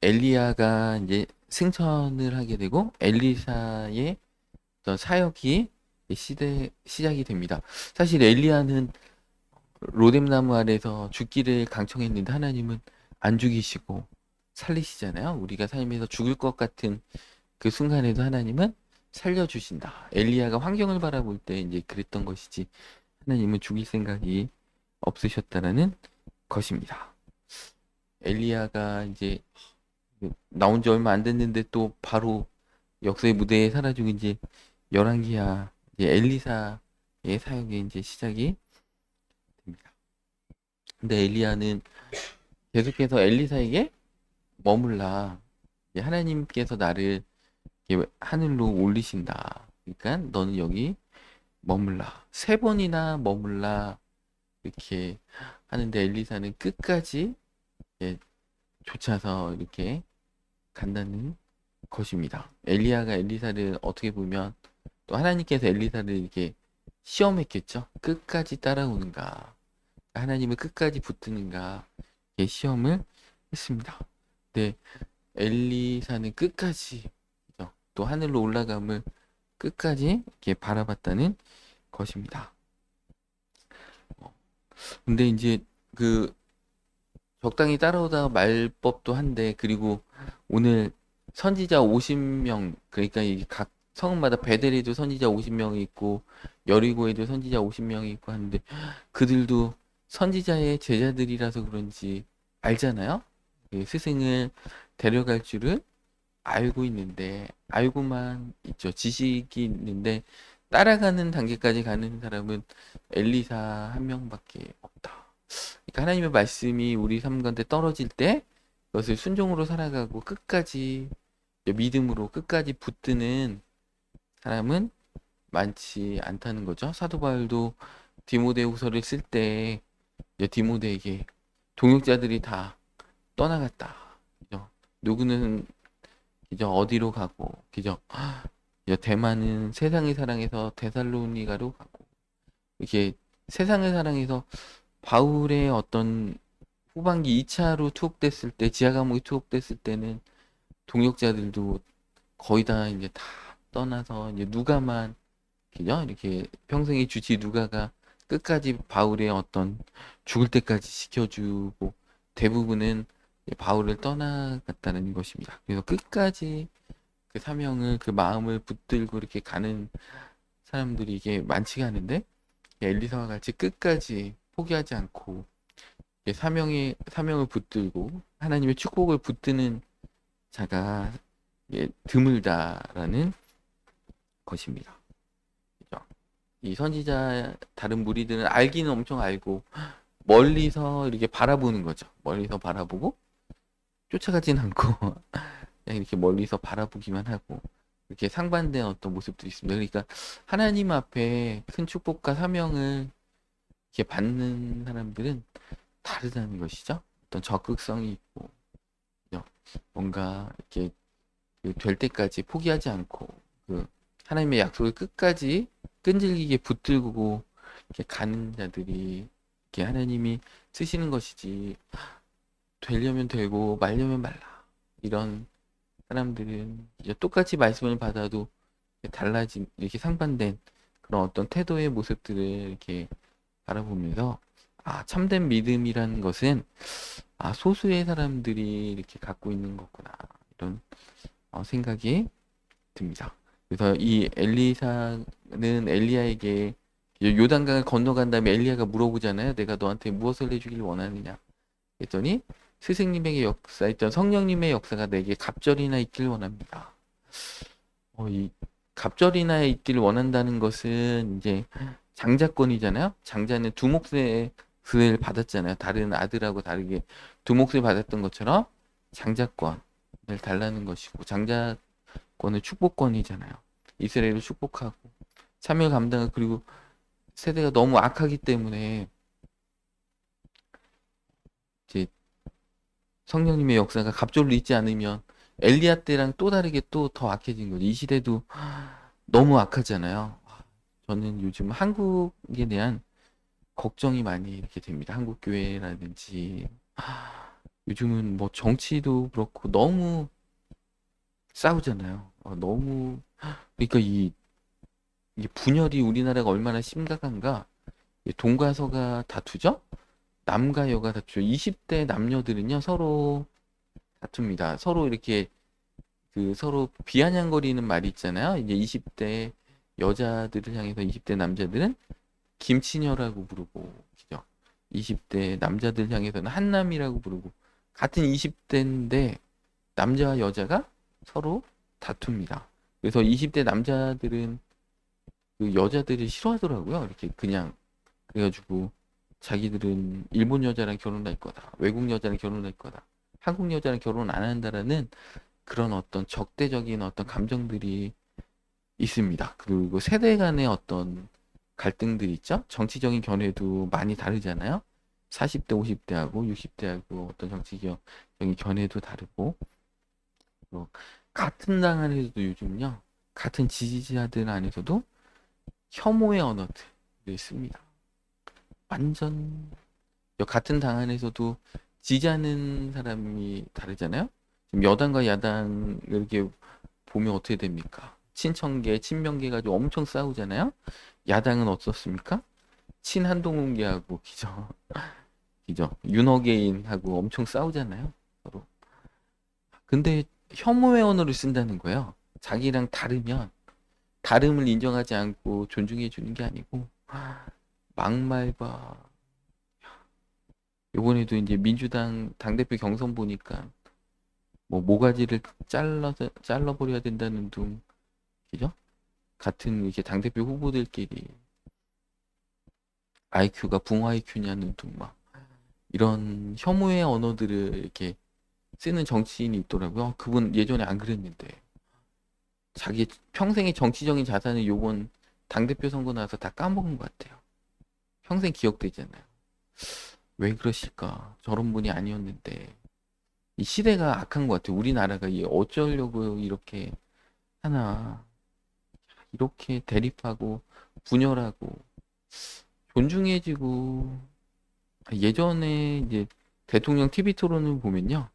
엘리야가 이제 승천을 하게 되고 엘리사의 어떤 사역이 시작이 됩니다. 사실 엘리야는 로뎀나무 아래서 죽기를 강청했는데 하나님은 안 죽이시고 살리시잖아요. 우리가 삶에서 죽을 것 같은 그 순간에도 하나님은 살려주신다. 엘리야가 환경을 바라볼 때 이제 그랬던 것이지 하나님은 죽일 생각이 없으셨다라는 것입니다. 엘리야가 이제 나온 지 얼마 안 됐는데 또 바로 역사의 무대에 사라지고 이제 열왕기야 이제 엘리사의 사역이 이제 시작이 됩니다. 근데 엘리야는 계속해서 엘리사에게 머물라. 이제 하나님께서 나를 이렇게 하늘로 올리신다. 그러니까 너는 여기 머물라. 세 번이나 머물라. 이렇게 하는데 엘리사는 끝까지 예, 쫓아서 이렇게 간다는 것입니다. 엘리야가 엘리사를 어떻게 보면 또 하나님께서 엘리사를 이렇게 시험했겠죠. 끝까지 따라오는가, 하나님을 끝까지 붙드는가, 이렇게 시험을 했습니다. 근데 엘리사는 끝까지 또 하늘로 올라감을 끝까지 이렇게 바라봤다는 것입니다. 근데 이제 그 적당히 따라오다가 말 법도 한데 그리고 오늘 선지자 50명 그러니까 이게 각 성마다 베델에도 선지자 50명이 있고 여리고에도 선지자 50명이 있고 하는데 그들도 선지자의 제자들이라서 그런지 알잖아요. 그 스승을 데려갈 줄을 알고 있는데 알고만 있죠. 지식이 있는데 따라가는 단계까지 가는 사람은 엘리사 한 명밖에 없다. 그러니까 하나님의 말씀이 우리 삶 가운데 떨어질 때 그것을 순종으로 살아가고 끝까지 믿음으로 끝까지 붙드는 사람은 많지 않다는 거죠. 사도 바울도 디모데후서를 쓸 때 디모데에게 동역자들이 다 떠나갔다. 그죠? 누구는 그죠 어디로 가고 그죠? 대만은 세상의 사랑에서 데살로니가로 가고 이렇게 세상의 사랑에서 바울의 어떤 후반기 2차로 투옥됐을 때 지하 감옥이 투옥됐을 때는 동역자들도 거의 다 이제 다 떠나서 이제 누가만 그죠? 이렇게 평생의 주치 누가가 끝까지 바울의 어떤 죽을 때까지 지켜주고 대부분은 바울을 떠나갔다는 것입니다. 그래서 끝까지 그 사명을 그 마음을 붙들고 이렇게 가는 사람들이 이게 많지가 않은데 엘리사와 같이 끝까지 포기하지 않고 사명을 붙들고 하나님의 축복을 붙드는 자가 드물다라는 것입니다. 그죠? 이 선지자 다른 무리들은 알기는 엄청 알고 멀리서 이렇게 바라보는 거죠. 멀리서 바라보고 쫓아가진 않고 그냥 이렇게 멀리서 바라보기만 하고 이렇게 상반된 어떤 모습들이 있습니다. 그러니까 하나님 앞에 큰 축복과 사명을 이렇게 받는 사람들은 다르다는 것이죠. 어떤 적극성이 있고 그죠? 뭔가 이렇게 될 때까지 포기하지 않고 그 하나님의 약속을 끝까지 끈질기게 붙들고 이렇게 가는 자들이 이렇게 하나님이 쓰시는 것이지 되려면 되고 말려면 말라 이런 사람들은 이제 똑같이 말씀을 받아도 달라진 이렇게 상반된 그런 어떤 태도의 모습들을 이렇게 바라보면서 참된 믿음이라는 것은 소수의 사람들이 이렇게 갖고 있는 거구나 이런 생각이 듭니다. 그래서 이 엘리사는 엘리야에게 요단강을 건너간 다음에 엘리야가 물어보잖아요. 내가 너한테 무엇을 해주길 원하느냐. 그랬더니 스승님에게 역사했던 성령님의 역사가 내게 갑절이나 있길 원합니다. 이 갑절이나 있기를 원한다는 것은 이제 장자권이잖아요. 장자는 두 몫을 받았잖아요. 다른 아들하고 다르게 두 몫을 받았던 것처럼 장자권을 달라는 것이고 장자권은 축복권이잖아요. 이스라엘을 축복하고 참여 감당을 그리고 세대가 너무 악하기 때문에 이제 성령님의 역사가 갑절로 있지 않으면 엘리야 때랑 또 다르게 또 더 악해진 거죠. 이 시대도 너무 악하잖아요. 저는 요즘 한국에 대한 걱정이 많이 이렇게 됩니다. 한국 교회라든지 요즘은 뭐 정치도 그렇고 너무 싸우잖아요. 너무 그러니까 이 분열이 우리나라가 얼마나 심각한가? 동과 서가 다투죠? 남과 여가 다투죠. 20대 남녀들은요 서로 다툽니다. 서로 이렇게 서로 비아냥거리는 말이 있잖아요. 이제 20대 여자들을 향해서 20대 남자들은 김치녀라고 부르고, 그죠? 20대 남자들 향해서는 한남이라고 부르고, 같은 20대인데 남자와 여자가 서로 다툽니다. 그래서 20대 남자들은 그 여자들을 싫어하더라고요. 이렇게 그냥 그래가지고 자기들은 일본 여자랑 결혼할 거다, 외국 여자랑 결혼할 거다, 한국 여자랑 결혼 안 한다라는 그런 어떤 적대적인 어떤 감정들이 있습니다. 그리고 세대 간의 어떤 갈등들이 있죠. 정치적인 견해도 많이 다르잖아요. 40대, 50대하고 60대하고 어떤 정치적인 견해도 다르고, 또 같은 당 안에서도 요즘요, 같은 지지자들 안에서도 혐오의 언어들이 있습니다. 완전 같은 당 안에서도 지지하는 사람이 다르잖아요. 지금 여당과 야당 이렇게 보면 어떻게 됩니까? 친청계, 친명계 가지고 엄청 싸우잖아요. 야당은 어떻습니까? 친한동훈계하고 기죠. 윤호개인하고 엄청 싸우잖아요. 서로. 근데 혐오의 언어를 쓴다는 거예요. 자기랑 다르면 다름을 인정하지 않고 존중해 주는 게 아니고 막말과, 요번에도 이제 민주당 당대표 경선 보니까 뭐 모가지를 잘라버려야 된다는 둥, 그죠? 같은 이제 당대표 후보들끼리 IQ가 붕어 IQ냐는 둥, 막 이런 혐오의 언어들을 이렇게 쓰는 정치인이 있더라고요. 그분 예전에 안 그랬는데 자기 평생의 정치적인 자산을 요번 당대표 선거 나서 다 까먹은 것 같아요. 평생 기억되잖아요. 왜 그러실까? 저런 분이 아니었는데. 이 시대가 악한 것 같아요. 우리나라가 어쩌려고 이렇게 하나. 이렇게 대립하고 분열하고 존중해지고. 예전에 이제 대통령 TV 토론을 보면요,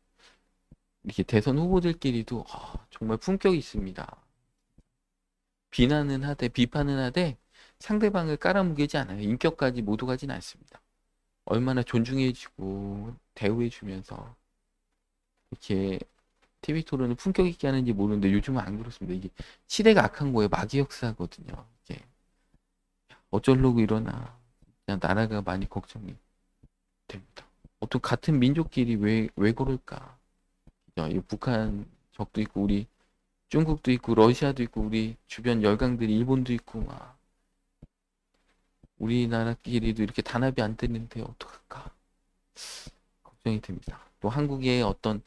이렇게 대선 후보들끼리도 정말 품격이 있습니다. 비난은 하되 비판은 하되 상대방을 깔아뭉개지 않아요. 인격까지 모두 가진 않습니다. 얼마나 존중해주고 대우해주면서 이렇게 TV 토론을 품격 있게 하는지 모르는데 요즘은 안 그렇습니다. 이게 시대가 악한 거예요. 마귀 역사거든요. 이게 어쩌려고 이러나, 그냥 나라가 많이 걱정이 됩니다. 어떤 같은 민족끼리 왜 그럴까? 이 북한 적도 있고 우리 중국도 있고 러시아도 있고 우리 주변 열강들이 일본도 있고 막 우리나라끼리도 이렇게 단합이 안 되는데 어떡할까 걱정이 됩니다. 또 한국의 어떤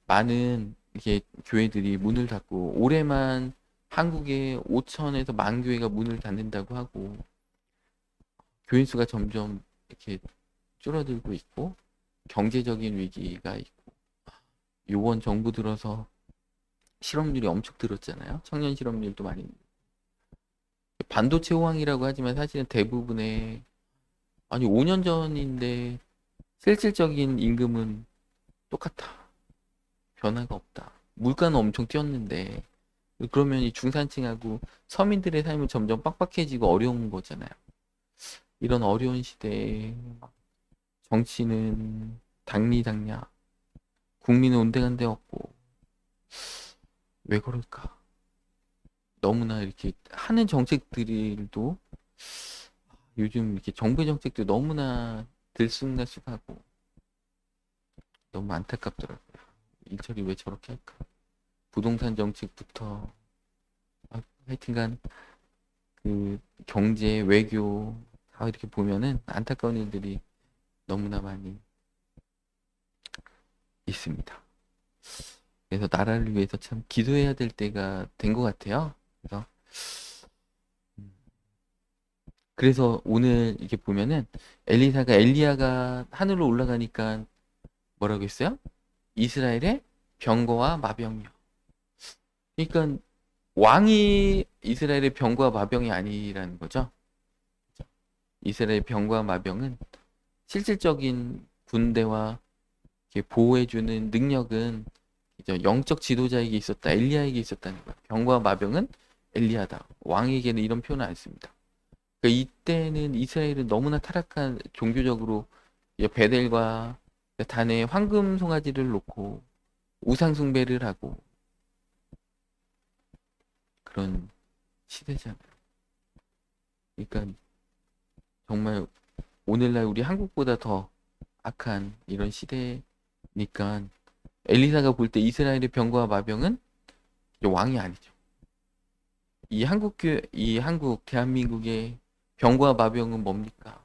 많은 이렇게 교회들이 문을 닫고, 올해만 한국에 5천에서 만 교회가 문을 닫는다고 하고, 교인 수가 점점 이렇게 줄어들고 있고, 경제적인 위기가 있고, 요번 정부 들어서 실업률이 엄청 들었잖아요. 청년 실업률도 많이. 반도체 호황이라고 하지만 사실은 대부분의, 아니 5년 전인데 실질적인 임금은 똑같아. 변화가 없다. 물가는 엄청 뛰었는데, 그러면 이 중산층하고 서민들의 삶은 점점 빡빡해지고 어려운 거잖아요. 이런 어려운 시대에 정치는 당리당냐, 국민은 온데간데 없고, 왜 그럴까? 너무나 이렇게 하는 정책들도 요즘 이렇게 정부 정책도 너무나 들쑥날쑥하고 너무 안타깝더라고요. 일처리 왜 저렇게 할까? 부동산 정책부터 하여튼간 그 경제, 외교 다 이렇게 보면은 안타까운 일들이 너무나 많이 있습니다. 그래서 나라를 위해서 참 기도해야 될 때가 된 것 같아요. 그래서 음, 그래서 오늘 이렇게 보면은 엘리야가 하늘로 올라가니까 뭐라고 했어요? 이스라엘의 병거와 마병이요. 그러니까 왕이 이스라엘의 병거와 마병이 아니라는 거죠. 이스라엘 병과 마병은 실질적인 군대와 이렇게 보호해주는 능력은 이제 영적 지도자에게 있었다. 엘리야에게 있었다는 거야. 병과 마병은 엘리야다. 왕에게는 이런 표현을 안 씁니다. 그러니까 이때는 이스라엘은 너무나 타락한 종교적으로 베델과 단에 황금 송아지를 놓고 우상 숭배를 하고 그런 시대잖아요. 그러니까 정말 오늘날 우리 한국보다 더 악한 이런 시대니까 엘리사가 볼 때 이스라엘의 병과 마병은 왕이 아니죠. 이 한국 대한민국의 병과 마병은 뭡니까?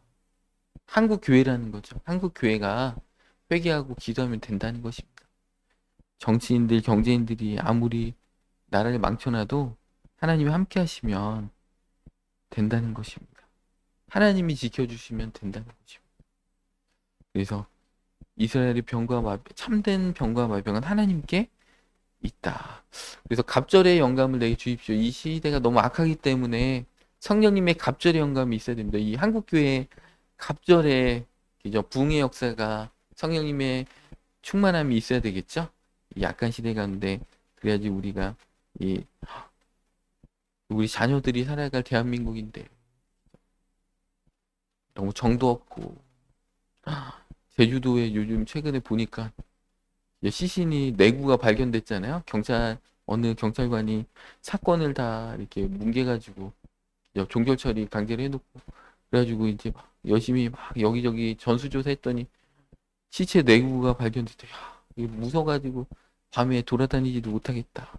한국 교회라는 거죠. 한국 교회가 회개하고 기도하면 된다는 것입니다. 정치인들, 경제인들이 아무리 나라를 망쳐놔도 하나님이 함께 하시면 된다는 것입니다. 하나님이 지켜주시면 된다는 것입니다. 그래서 이스라엘의 참된 병과 마병은 하나님께 있다. 그래서 갑절의 영감을 내게 주십시오. 이 시대가 너무 악하기 때문에 성령님의 갑절의 영감이 있어야 됩니다. 이 한국교회 갑절의 부흥의 역사가 성령님의 충만함이 있어야 되겠죠? 이 악한 시대 가운데 그래야지 이 우리 자녀들이 살아갈 대한민국인데 너무 정도 없고 제주도에 요즘 최근에 보니까 시신이 내구가 발견됐잖아요. 어느 경찰관이 사건을 다 이렇게 뭉개가지고 종결 처리 강제로 해놓고 그래가지고 이제 막 열심히 막 여기저기 전수조사 했더니 시체 내구가 발견됐대. 야, 이거 무서워가지고 밤에 돌아다니지도 못하겠다.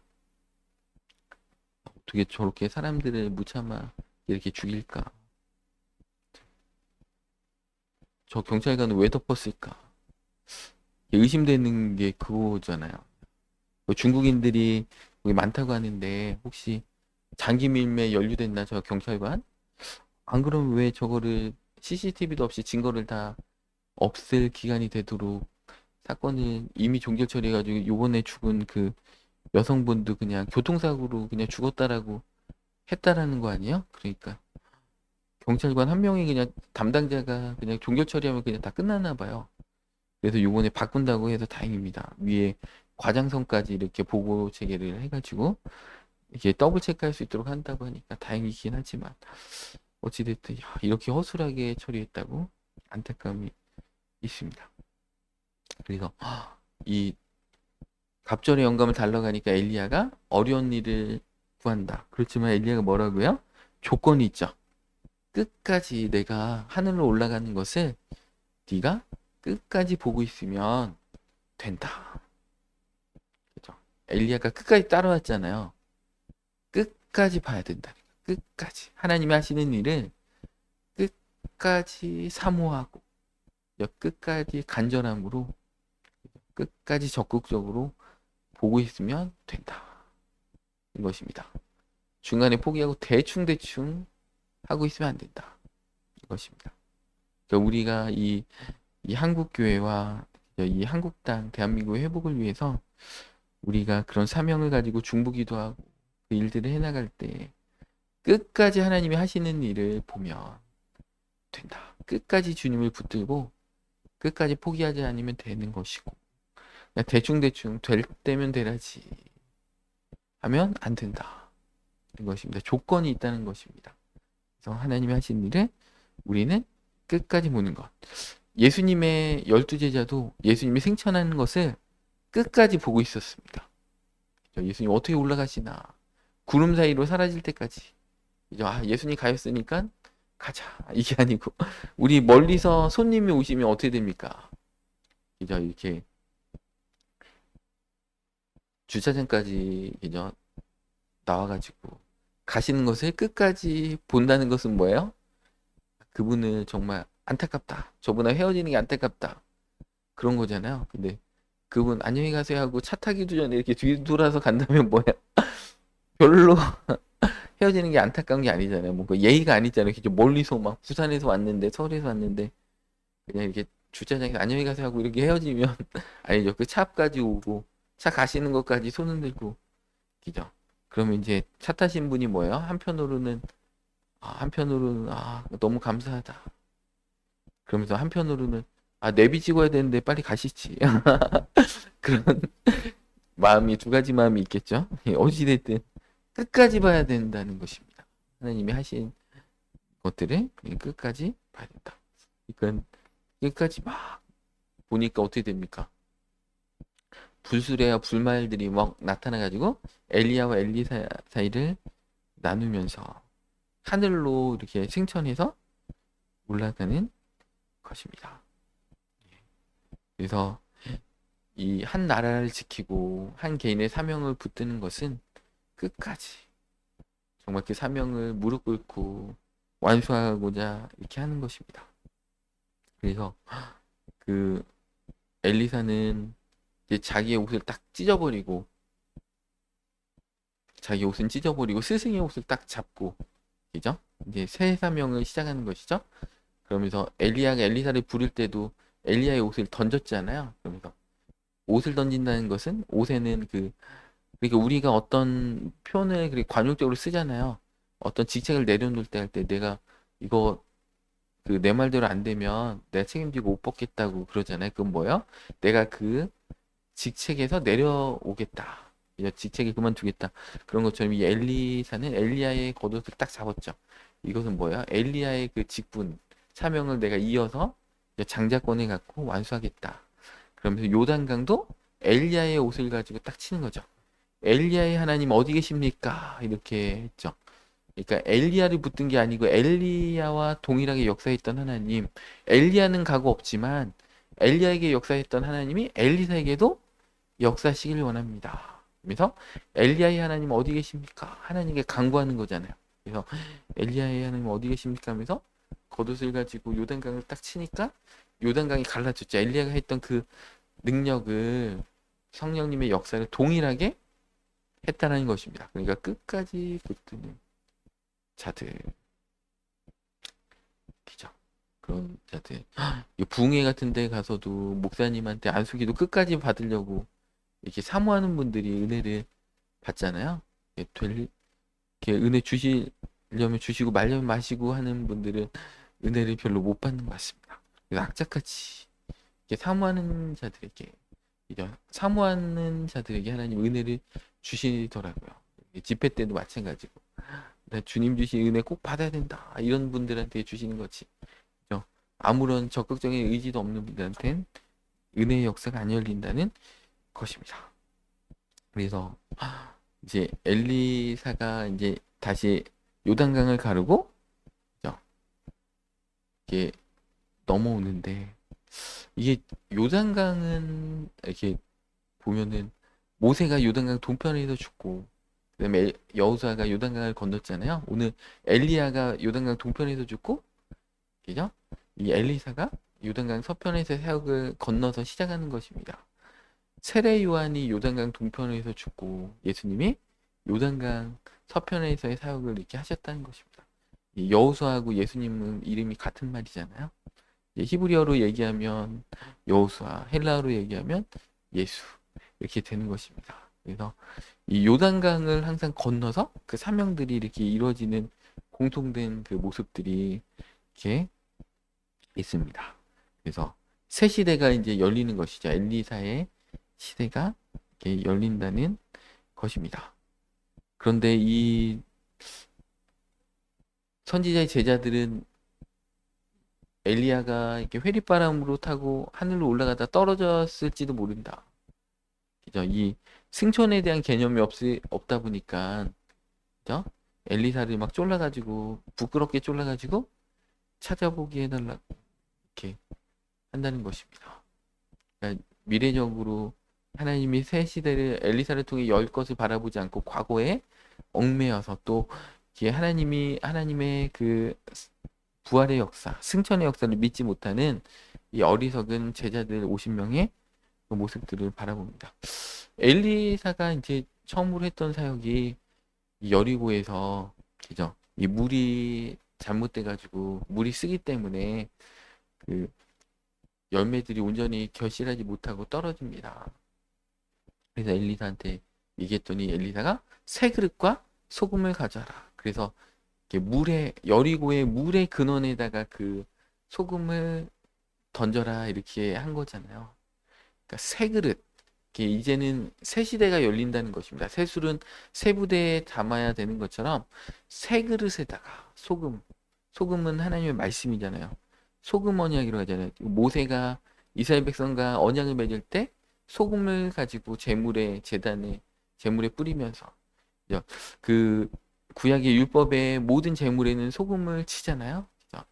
어떻게 저렇게 사람들을 무참하 이렇게 죽일까? 저 경찰관은 왜 덮었을까? 의심되는 게 그거잖아요. 중국인들이 여기 많다고 하는데 혹시 장기 밀매에 연루됐나 저 경찰관? 안 그러면 왜 저거를 CCTV도 없이 증거를 다 없앨 기간이 되도록 사건을 이미 종결 처리해가지고 요번에 죽은 그 여성분도 그냥 교통사고로 그냥 죽었다라고 했다라는 거 아니에요? 그러니까 경찰관 한 명이 그냥 담당자가 그냥 종결 처리하면 그냥 다 끝나나 봐요. 그래서 요번에 바꾼다고 해서 다행입니다. 위에 과장성까지 이렇게 보고 체계를 해가지고 이게 더블 체크할 수 있도록 한다고 하니까 다행이긴 하지만 어찌됐든 이렇게 허술하게 처리했다고 안타까움이 있습니다. 그래서 이 갑절의 영감을 달러 가니까 엘리야가 어려운 일을 구한다. 그렇지만 엘리야가 뭐라고요? 조건이 있죠. 끝까지 내가 하늘로 올라가는 것을 네가 끝까지 보고 있으면 된다. 그죠? 엘리야가 끝까지 따라왔잖아요. 끝까지 봐야 된다. 끝까지 하나님이 하시는 일을 끝까지 사모하고 끝까지 간절함으로 끝까지 적극적으로 보고 있으면 된다. 이것입니다. 중간에 포기하고 대충 하고 있으면 안 된다. 이것입니다. 그러니까 우리가 이 한국 교회와 이 한국 땅 대한민국의 회복을 위해서 우리가 그런 사명을 가지고 중보기도 하고 그 일들을 해나갈 때 끝까지 하나님이 하시는 일을 보면 된다. 끝까지 주님을 붙들고 끝까지 포기하지 않으면 되는 것이고 그냥 대충 될 때면 되라지 하면 안 된다. 이것입니다. 조건이 있다는 것입니다. 그래서 하나님이 하신 일을 우리는 끝까지 보는 것. 예수님의 12제자도 예수님이 생천하는 것을 끝까지 보고 있었습니다. 예수님 어떻게 올라가시나. 구름 사이로 사라질 때까지. 예수님 가셨으니까 가자. 이게 아니고 우리 멀리서 손님이 오시면 어떻게 됩니까? 이렇게 주차장까지 나와가지고 가시는 것을 끝까지 본다는 것은 뭐예요? 그분을 정말 안타깝다. 저분하고 헤어지는 게 안타깝다. 그런 거잖아요. 근데 그분 안녕히 가세요 하고 차 타기도 전에 이렇게 뒤돌아서 간다면 뭐야? 별로 헤어지는 게 안타까운 게 아니잖아요. 뭔가 예의가 아니잖아요. 멀리서 막 부산에서 왔는데 서울에서 왔는데 그냥 이렇게 주차장에서 안녕히 가세요 하고 이렇게 헤어지면 아니죠. 그 차 앞까지 오고 차 가시는 것까지 손 흔들고 기죠. 그러면 이제 차 타신 분이 뭐예요? 한편으로는 너무 감사하다. 그러면서 한편으로는 내비 찍어야 되는데 빨리 가시지. 그런 마음이 두 가지 마음이 있겠죠. 어찌됐든 끝까지 봐야 된다는 것입니다. 하나님이 하신 것들을 끝까지 봐야 된다. 그러니까 끝까지 막 보니까 어떻게 됩니까? 불수레와 불말들이 막 나타나가지고 엘리야와 엘리사 사이를 나누면서 하늘로 이렇게 승천해서 올라가는 것입니다. 그래서 이 한 나라를 지키고 한 개인의 사명을 붙드는 것은 끝까지 정말 그 사명을 무릎 꿇고 완수하고자 이렇게 하는 것입니다. 그래서 그 엘리사는 이제 자기의 옷을 딱 찢어버리고 자기 옷은 찢어버리고 스승의 옷을 딱 잡고 그죠? 이제 새 사명을 시작하는 것이죠. 그러면서 엘리야가 엘리사를 부를 때도 엘리야의 옷을 던졌잖아요. 그러면서 옷을 던진다는 것은 옷에는 그러니까 우리가 어떤 표현을 그렇게 관용적으로 쓰잖아요. 어떤 직책을 내려놓을 때 할 때 내가 이거 내 말대로 안 되면 내가 책임지고 옷 벗겠다고 그러잖아요. 그건 뭐예요? 내가 그 직책에서 내려오겠다. 이제 직책을 그만두겠다. 그런 것처럼 이 엘리사는 엘리야의 겉옷을 딱 잡았죠. 이것은 뭐야? 엘리야의 그 직분, 사명을 내가 이어서 이제 장자권을 갖고 완수하겠다. 그러면서 요단강도 엘리야의 옷을 가지고 딱 치는 거죠. 엘리야의 하나님 어디 계십니까? 이렇게 했죠. 그러니까 엘리야를 붙든 게 아니고 엘리야와 동일하게 역사했던 하나님. 엘리야는 가고 없지만 엘리야에게 역사했던 하나님이 엘리사에게도 역사하시길 원합니다. 그래서 엘리야의 하나님 어디 계십니까? 하나님께 간구하는 거잖아요. 그래서 엘리야의 하나님 어디 계십니까? 하면서 겉옷을 가지고 요단강을 딱 치니까 요단강이 갈라졌죠. 엘리야가 했던 그 능력을 성령님의 역사를 동일하게 했다는 것입니다. 그러니까 끝까지 붙드는 자들, 기죠. 그런 자들. 이 부흥회 같은 데 가서도 목사님한테 안수기도 끝까지 받으려고 이렇게 사모하는 분들이 은혜를 받잖아요. 이렇게 은혜 주시려면 주시고 말려면 마시고 하는 분들은 은혜를 별로 못 받는 것 같습니다. 그래서 악착같이 이렇게 사모하는 자들에게 하나님 은혜를 주시더라고요. 집회 때도 마찬가지고 나 주님 주신 은혜 꼭 받아야 된다 이런 분들한테 주시는 거지. 그죠? 아무런 적극적인 의지도 없는 분들한테는 은혜의 역사가 안 열린다는 것입니다. 그래서 이제 엘리사가 이제 다시 요단강을 가르고 그죠? 이게 넘어오는데 이게 요단강은 이렇게 보면은 모세가 요단강 동편에서 죽고 그다음에 여호수아가 요단강을 건넜잖아요. 오늘 엘리야가 요단강 동편에서 죽고 그죠? 이 엘리사가 요단강 서편에서 사역을 건너서 시작하는 것입니다. 세례 요한이 요단강 동편에서 죽고 예수님이 요단강 서편에서의 사역을 이렇게 하셨다는 것입니다. 이 여호수아하고 예수님은 이름이 같은 말이잖아요. 히브리어로 얘기하면 여호수아, 헬라어로 얘기하면 예수 이렇게 되는 것입니다. 그래서 이 요단강을 항상 건너서 그 사명들이 이렇게 이루어지는 공통된 그 모습들이 이렇게 있습니다. 그래서 새 시대가 이제 열리는 것이죠. 엘리사의 시대가 이렇게 열린다는 것입니다. 그런데 이 선지자의 제자들은 엘리야가 이렇게 회리바람으로 타고 하늘로 올라가다 떨어졌을지도 모른다. 그죠? 이 승천에 대한 개념이 없다 보니까, 그죠? 엘리사를 막 쫄라가지고, 부끄럽게 쫄라가지고, 찾아보게 해달라고, 이렇게 한다는 것입니다. 그러니까 미래적으로 하나님이 새 시대를 엘리사를 통해 열 것을 바라보지 않고 과거에 얽매여서 또 이게 하나님의 그 부활의 역사, 승천의 역사를 믿지 못하는 이 어리석은 제자들 50명의 그 모습들을 바라봅니다. 엘리사가 이제 처음으로 했던 사역이 이 여리고에서 그죠? 이 물이 잘못돼 가지고 물이 쓰기 때문에 그 열매들이 온전히 결실하지 못하고 떨어집니다. 그래서 엘리사한테 얘기했더니 엘리사가 새 그릇과 소금을 가져라. 그래서 이렇게 여리고의 물의 근원에다가 그 소금을 던져라 이렇게 한 거잖아요. 그러니까 새 그릇. 이게 이제는 새 시대가 열린다는 것입니다. 새 술은 새 부대에 담아야 되는 것처럼 새 그릇에다가 소금. 소금은 하나님의 말씀이잖아요. 소금 언약이라고 하잖아요. 모세가 이스라엘 백성과 언약을 맺을 때 소금을 가지고 제물에 뿌리면서 그 구약의 율법의 모든 제물에는 소금을 치잖아요. 그죠?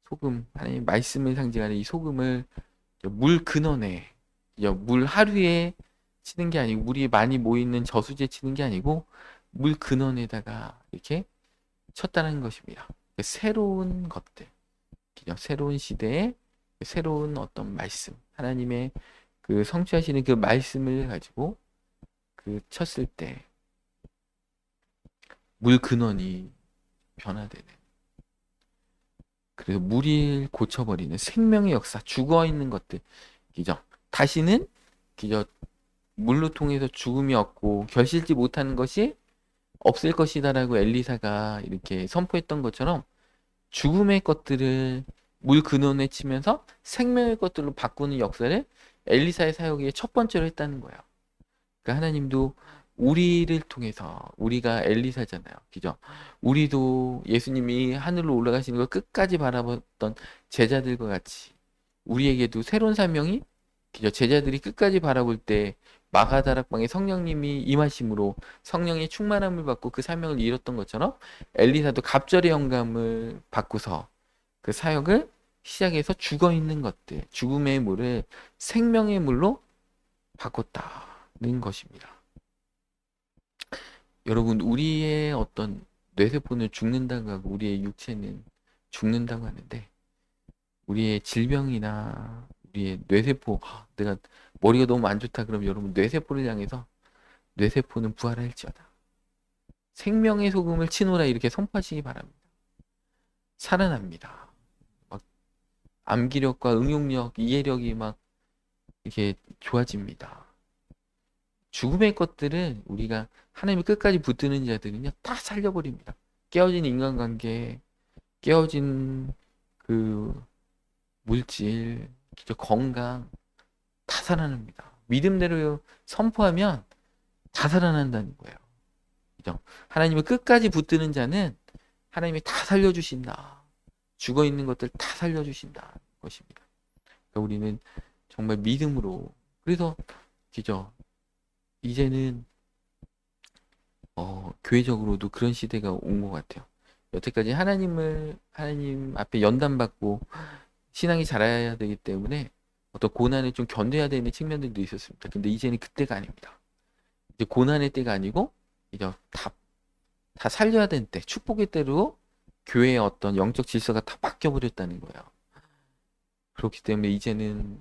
소금, 하나님 말씀을 상징하는 이 소금을 물 근원에, 물 하류에 치는 게 아니고, 물이 많이 모이는 저수지에 치는 게 아니고, 물 근원에다가 이렇게 쳤다는 것입니다. 새로운 것들, 새로운 시대에 새로운 어떤 말씀, 하나님의 그 성취하시는 그 말씀을 가지고 그 쳤을 때 물 근원이 변화되는, 그래서 물이 고쳐버리는 생명의 역사, 죽어 있는 것들, 그죠? 다시는 그저 물로 통해서 죽음이 없고 결실지 못하는 것이 없을 것이다라고 엘리사가 이렇게 선포했던 것처럼 죽음의 것들을 물 근원에 치면서 생명의 것들로 바꾸는 역사를 엘리사의 사역의 첫 번째로 했다는 거예요. 그러니까 하나님도 우리를 통해서, 우리가 엘리사잖아요. 그죠? 우리도 예수님이 하늘로 올라가시는 걸 끝까지 바라봤던 제자들과 같이 우리에게도 새로운 사명이, 그죠? 제자들이 끝까지 바라볼 때 마가다락방에 성령님이 임하심으로 성령의 충만함을 받고 그 사명을 이뤘던 것처럼 엘리사도 갑절의 영감을 받고서 그 사역을 시작해서 죽어 있는 것들, 죽음의 물을 생명의 물로 바꿨다는 것입니다. 여러분, 우리의 어떤 뇌세포는 죽는다고 하고 우리의 육체는 죽는다고 하는데, 우리의 질병이나 우리의 뇌세포, 내가 머리가 너무 안 좋다 그러면 여러분 뇌세포를 향해서 뇌세포는 부활할지어다, 생명의 소금을 치노라 이렇게 선포하시기 바랍니다. 살아납니다. 막 암기력과 응용력, 이해력이 막 이렇게 좋아집니다. 죽음의 것들은 우리가 하나님이 끝까지 붙드는 자들은요 다 살려버립니다. 깨어진 인간관계, 깨어진 그 물질, 건강 다 살아납니다. 믿음대로 선포하면 다 살아난다는 거예요. 그죠? 하나님을 끝까지 붙드는 자는 하나님이 다 살려주신다. 죽어 있는 것들 다 살려주신다 것입니다. 그러니까 우리는 정말 믿음으로, 그래서 그죠? 이제는 교회적으로도 그런 시대가 온 것 같아요. 여태까지 하나님 앞에 연단받고 신앙이 자라야 되기 때문에 어떤 고난을 좀 견뎌야 되는 측면들도 있었습니다. 근데 이제는 그때가 아닙니다. 이제 고난의 때가 아니고 이제 다 살려야 되는 때, 축복의 때로 교회의 어떤 영적 질서가 다 바뀌어버렸다는 거예요. 그렇기 때문에 이제는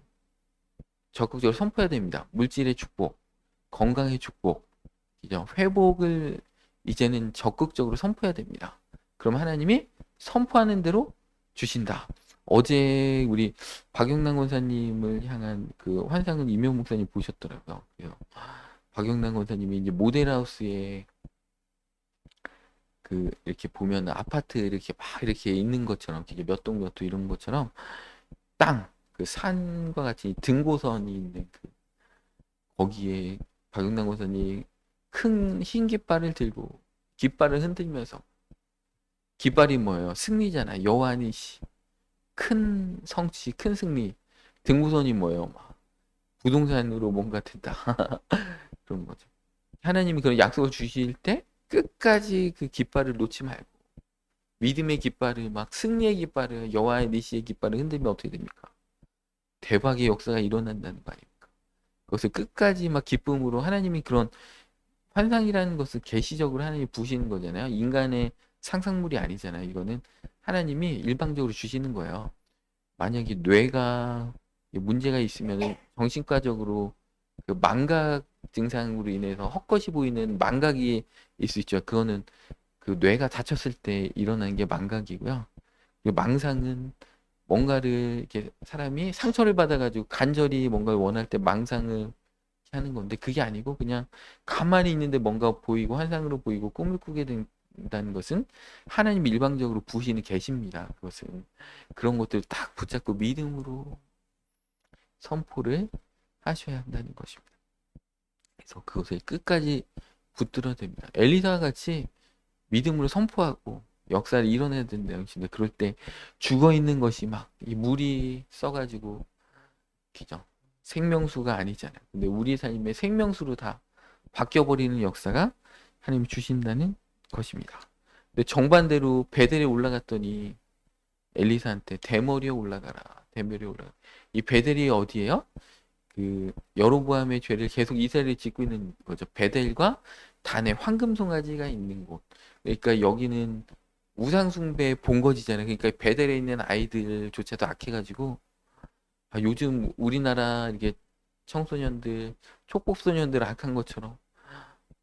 적극적으로 선포해야 됩니다. 물질의 축복, 건강의 축복, 회복을 이제는 적극적으로 선포해야 됩니다. 그럼 하나님이 선포하는 대로 주신다. 어제 우리 박영남 권사님을 향한 그 환상을 이명 목사님 보셨더라고요. 그래서 박영남 권사님이 이제 모델하우스에 그 이렇게 보면 아파트 이렇게 막 이렇게 있는 것처럼, 몇 동 몇 호 이런 것처럼 땅, 그 산과 같이 등고선이 있는 그 거기에 박영남 권사님 큰 흰 깃발을 들고 깃발을 흔들면서, 깃발이 뭐예요? 승리잖아. 여호와니시, 큰 성취, 큰 승리. 등구선이 뭐예요? 막 부동산으로 뭔가 된다. 그런 거죠. 하나님이 그런 약속을 주실 때 끝까지 그 깃발을 놓지 말고 믿음의 깃발을, 막 승리의 깃발을, 여호와의 니시의 깃발을 흔들면 어떻게 됩니까? 대박의 역사가 일어난다는 거 아닙니까? 그것을 끝까지 막 기쁨으로, 하나님이 그런 환상이라는 것을 계시적으로 하나님이 부시는 거잖아요. 인간의 상상물이 아니잖아요. 이거는 하나님이 일방적으로 주시는 거예요. 만약에 뇌가 문제가 있으면 정신과적으로 그 망각 증상으로 인해서 헛것이 보이는 망각이 있을 수 있죠. 그거는 그 뇌가 다쳤을 때 일어나는 게 망각이고요. 그 망상은 뭔가를 이렇게 사람이 상처를 받아가지고 간절히 뭔가를 원할 때 망상을 하는 건데, 그게 아니고 그냥 가만히 있는데 뭔가 보이고 환상으로 보이고 꿈을 꾸게 된다는 것은 하나님 일방적으로 부시는 계십니다. 그것은 그런 것들 딱 붙잡고 믿음으로 선포를 하셔야 한다는 것입니다. 그래서 그것을 끝까지 붙들어야 됩니다. 엘리사와 같이 믿음으로 선포하고 역사를 이뤄내야 된다는 것인데, 그럴 때 죽어 있는 것이 막 이 물이 써가지고 기죠. 생명수가 아니잖아요. 근데 우리 삶의 생명수로 다 바뀌어버리는 역사가 하나님이 주신다는 것입니다. 근데 정반대로 베델에 올라갔더니 엘리사한테 대머리에 올라가라. 대머리에 올라가. 이 베델이 어디예요? 그 여로보암의 죄를 계속 이스라엘이 짓고 있는 거죠. 베델과 단의 황금 송아지가 있는 곳. 그러니까 여기는 우상 숭배의 본거지잖아요. 그러니까 베델에 있는 아이들조차도 악해가지고, 요즘 우리나라 이게 청소년들, 촉법소년들 악한 것처럼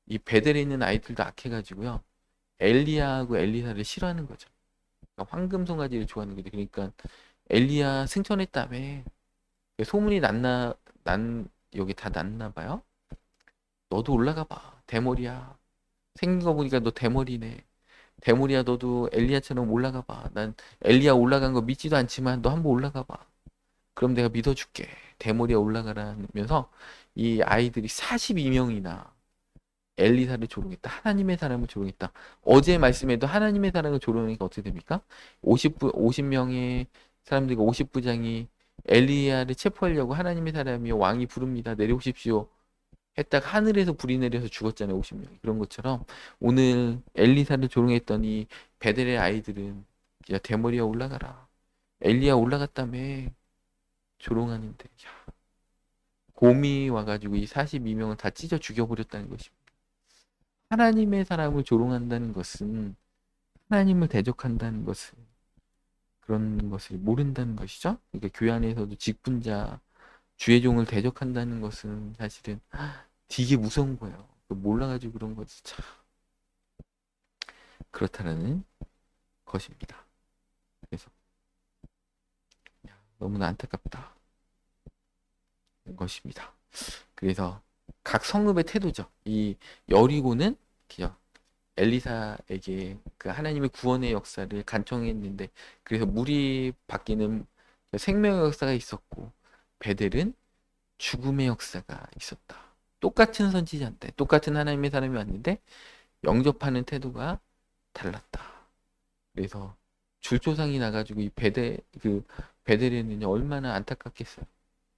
이 베델에 있는 아이들도 악해가지고요. 엘리야하고 엘리사를 싫어하는 거죠. 그러니까 황금 송아지를 좋아하는 거죠. 그러니까 엘리야 승천했다며. 소문이 여기 다 났나 봐요. 너도 올라가 봐. 대머리야. 생긴 거 보니까 너 대머리네. 대머리야, 너도 엘리야처럼 올라가 봐. 난 엘리야 올라간 거 믿지도 않지만 너 한번 올라가 봐. 그럼 내가 믿어줄게. 대머리야 올라가라면서 이 아이들이 42명이나 엘리사를 조롱했다. 하나님의 사람을 조롱했다. 어제 말씀에도 하나님의 사람을 조롱하니까 어떻게 됩니까? 50명의 사람들과 50부장이 엘리야를 체포하려고 하나님의 사람이 왕이 부릅니다. 내려오십시오. 했다가 하늘에서 불이 내려서 죽었잖아요. 50명. 그런 것처럼 오늘 엘리사를 조롱했더니 베델의 아이들은 야, 대머리야 올라가라. 엘리야 올라갔다며. 조롱하는데 곰이 와가지고 이 42명을 다 찢어 죽여버렸다는 것입니다. 하나님의 사람을 조롱한다는 것은 하나님을 대적한다는 것을, 그런 것을 모른다는 것이죠. 그러니까 교회 안에서도 직분자, 주의 종을 대적한다는 것은 사실은 되게 무서운 거예요. 몰라가지고 그런 거지. 참 그렇다는 것입니다. 그래서 너무나 안타깝다 것입니다. 그래서 각 성읍의 태도죠. 이 여리고는 엘리사에게 그 하나님의 구원의 역사를 간청했는데, 그래서 물이 바뀌는 생명의 역사가 있었고, 베델은 죽음의 역사가 있었다. 똑같은 선지자인데, 똑같은 하나님의 사람이 왔는데 영접하는 태도가 달랐다. 그래서 줄조상이 나가지고 이 베델에는 얼마나 안타깝겠어요.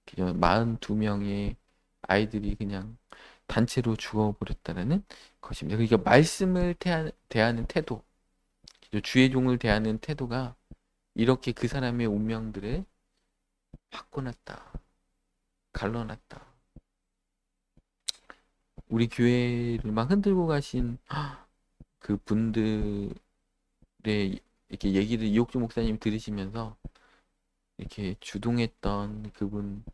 42명의 아이들이 그냥 단체로 죽어버렸다는 것입니다. 그러니까 말씀을 대하는 태도, 주의 종을 대하는 태도가 이렇게 그 사람의 운명들을 바꿔놨다, 갈라놨다. 우리 교회를 막 흔들고 가신 그 분들의 이렇게 얘기를 이옥주 목사님 들으시면서 이렇게 주동했던 그분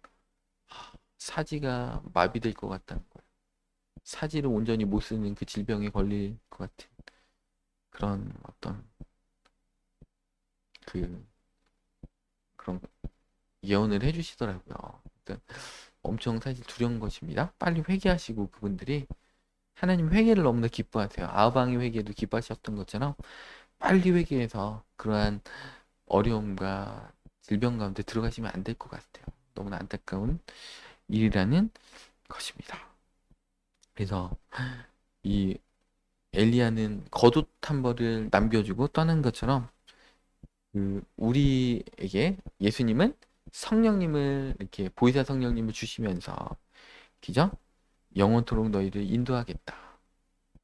사지가 마비될 것 같다는 거예요. 사지를 온전히 못 쓰는 그 질병에 걸릴 것 같은 그런 어떤 그런 예언을 해주시더라고요. 그러니까 엄청 사실 두려운 것입니다. 빨리 회개하시고, 그분들이 하나님 회개를 너무나 기뻐하세요. 아방의 회개도 기뻐하셨던 것처럼 빨리 회개해서 그러한 어려움과 질병 가운데 들어가시면 안 될 것 같아요. 너무나 안타까운 일이라는 것입니다. 그래서 이 엘리야는 겉옷 한 벌을 남겨주고 떠난 것처럼 우리에게 예수님은 성령님을 이렇게 보혜사 성령님을 주시면서 그죠? 영원토록 너희를 인도하겠다.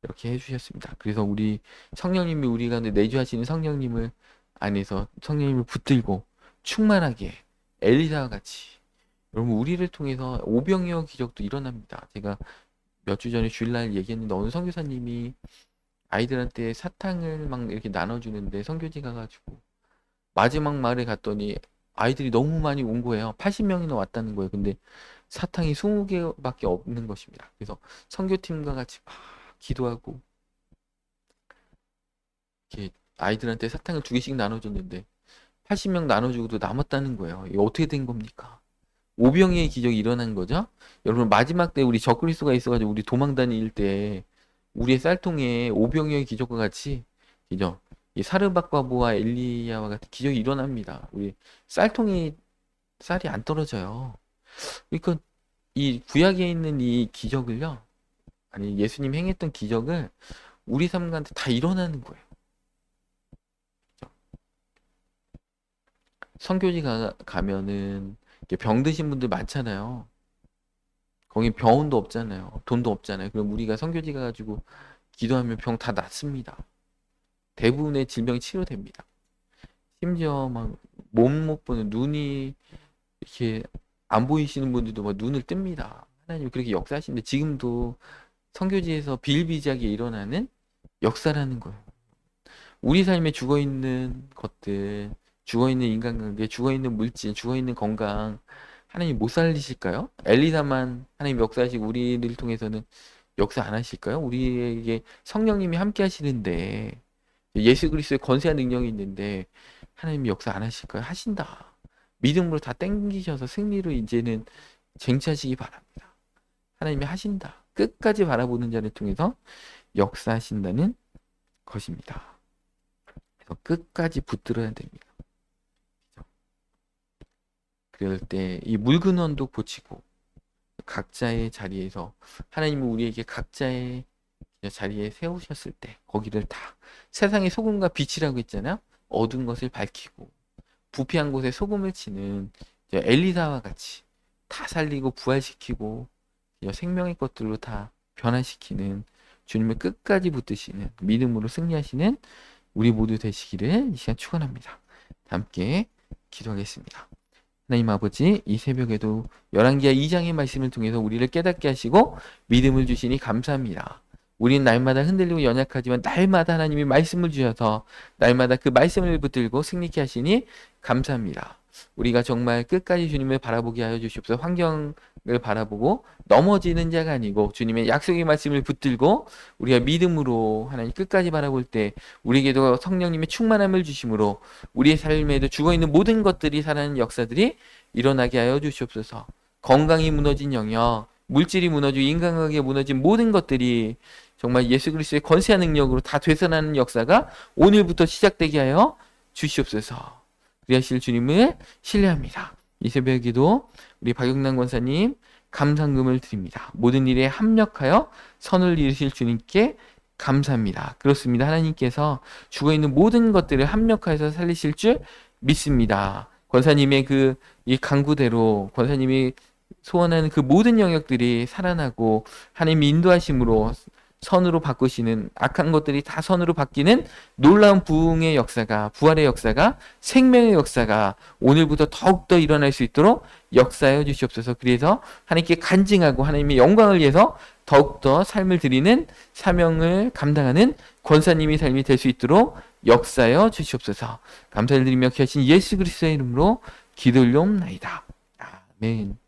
이렇게 해주셨습니다. 그래서 우리 성령님이 우리 가운데 내주하시는 성령님을 안에서 성령님을 붙들고 충만하게 엘리사와 같이, 여러분 우리를 통해서 오병이어 기적도 일어납니다. 제가 몇 주 전에 주일날 얘기했는데 어느 선교사님이 아이들한테 사탕을 막 이렇게 나눠주는데 선교지 가가지고 마지막 마을에 갔더니 아이들이 너무 많이 온 거예요. 80명이나 왔다는 거예요. 근데 사탕이 20개밖에 없는 것입니다. 그래서 선교팀과 같이 막 기도하고 이렇게 아이들한테 사탕을 2개씩 나눠줬는데 80명 나눠주고도 남았다는 거예요. 이게 어떻게 된 겁니까? 오병이의 기적이 일어난 거죠. 여러분 마지막 때 우리 적그리스도가 있어가지고 우리 도망 다닐 때 우리의 쌀통에 오병이의 기적과 같이 그죠? 이 사르밧과보와 엘리야와 같은 기적이 일어납니다. 우리 쌀통이 쌀이 안 떨어져요. 그러니까 이 구약에 있는 이 기적을요, 아니 예수님 행했던 기적을 우리 삶 가운데 다 일어나는 거예요. 선교지 가면은 이렇게 병 드신 분들 많잖아요. 거기 병원도 없잖아요. 돈도 없잖아요. 그럼 우리가 선교지 가가지고 기도하면 병 다 낫습니다. 대부분의 질병이 치료됩니다. 심지어 막 몸 못 보는 눈이 이렇게 안 보이시는 분들도 막 눈을 뜹니다. 하나님 그렇게 역사하시는데 지금도 선교지에서 비일비재하게 일어나는 역사라는 거예요. 우리 삶에 죽어 있는 것들, 죽어 있는 인간관계, 죽어 있는 물질, 죽어 있는 건강, 하나님 못 살리실까요? 엘리사만 하나님 역사하시고 우리를 통해서는 역사 안 하실까요? 우리에게 성령님이 함께 하시는데 예수 그리스도의 권세와 능력이 있는데 하나님이 역사 안 하실까요? 하신다. 믿음으로 다 땡기셔서 승리로 이제는 쟁취하시기 바랍니다. 하나님이 하신다. 끝까지 바라보는 자를 통해서 역사하신다는 것입니다. 그래서 끝까지 붙들어야 됩니다. 그럴 때 이 물근원도 고치고 각자의 자리에서 하나님은 우리에게 각자의 자리에 세우셨을 때 거기를 다 세상의 소금과 빛이라고 했잖아요. 어두운 것을 밝히고 부패한 곳에 소금을 치는 엘리사와 같이 다 살리고 부활시키고 생명의 것들로 다 변화시키는 주님을 끝까지 붙드시는 믿음으로 승리하시는 우리 모두 되시기를 이 시간 축원합니다. 함께 기도하겠습니다. 하나님 아버지, 이 새벽에도 열왕기하 2장의 말씀을 통해서 우리를 깨닫게 하시고 믿음을 주시니 감사합니다. 우리는 날마다 흔들리고 연약하지만 날마다 하나님이 말씀을 주셔서 날마다 그 말씀을 붙들고 승리케 하시니 감사합니다. 우리가 정말 끝까지 주님을 바라보게 하여 주시옵소서. 환경을 바라보고 넘어지는 자가 아니고 주님의 약속의 말씀을 붙들고 우리가 믿음으로 하나님 끝까지 바라볼 때 우리에게도 성령님의 충만함을 주심으로 우리의 삶에도 죽어있는 모든 것들이 살아나는 역사들이 일어나게 하여 주시옵소서. 건강이 무너진 영역, 물질이 무너지고 인간관계가 무너진 모든 것들이 정말 예수 그리스도의 권세와 능력으로 다 되살아나는 역사가 오늘부터 시작되게 하여 주시옵소서. 그리하실 주님을 신뢰합니다. 이 새벽에도 우리 박영남 권사님 감상금을 드립니다. 모든 일에 합력하여 선을 이루실 주님께 감사합니다. 그렇습니다. 하나님께서 죽어있는 모든 것들을 합력하여서 살리실 줄 믿습니다. 권사님의 이 강구대로 권사님이 소원하는 그 모든 영역들이 살아나고 하나님의 인도하심으로 선으로 바꾸시는 악한 것들이 다 선으로 바뀌는 놀라운 부흥의 역사가, 부활의 역사가, 생명의 역사가 오늘부터 더욱더 일어날 수 있도록 역사하여 주시옵소서. 그래서 하나님께 간증하고 하나님의 영광을 위해서 더욱더 삶을 드리는 사명을 감당하는 권사님의 삶이 될 수 있도록 역사하여 주시옵소서. 감사를 드리며 귀하신 예수 그리스도의 이름으로 기도 올려옵나이다. 아멘.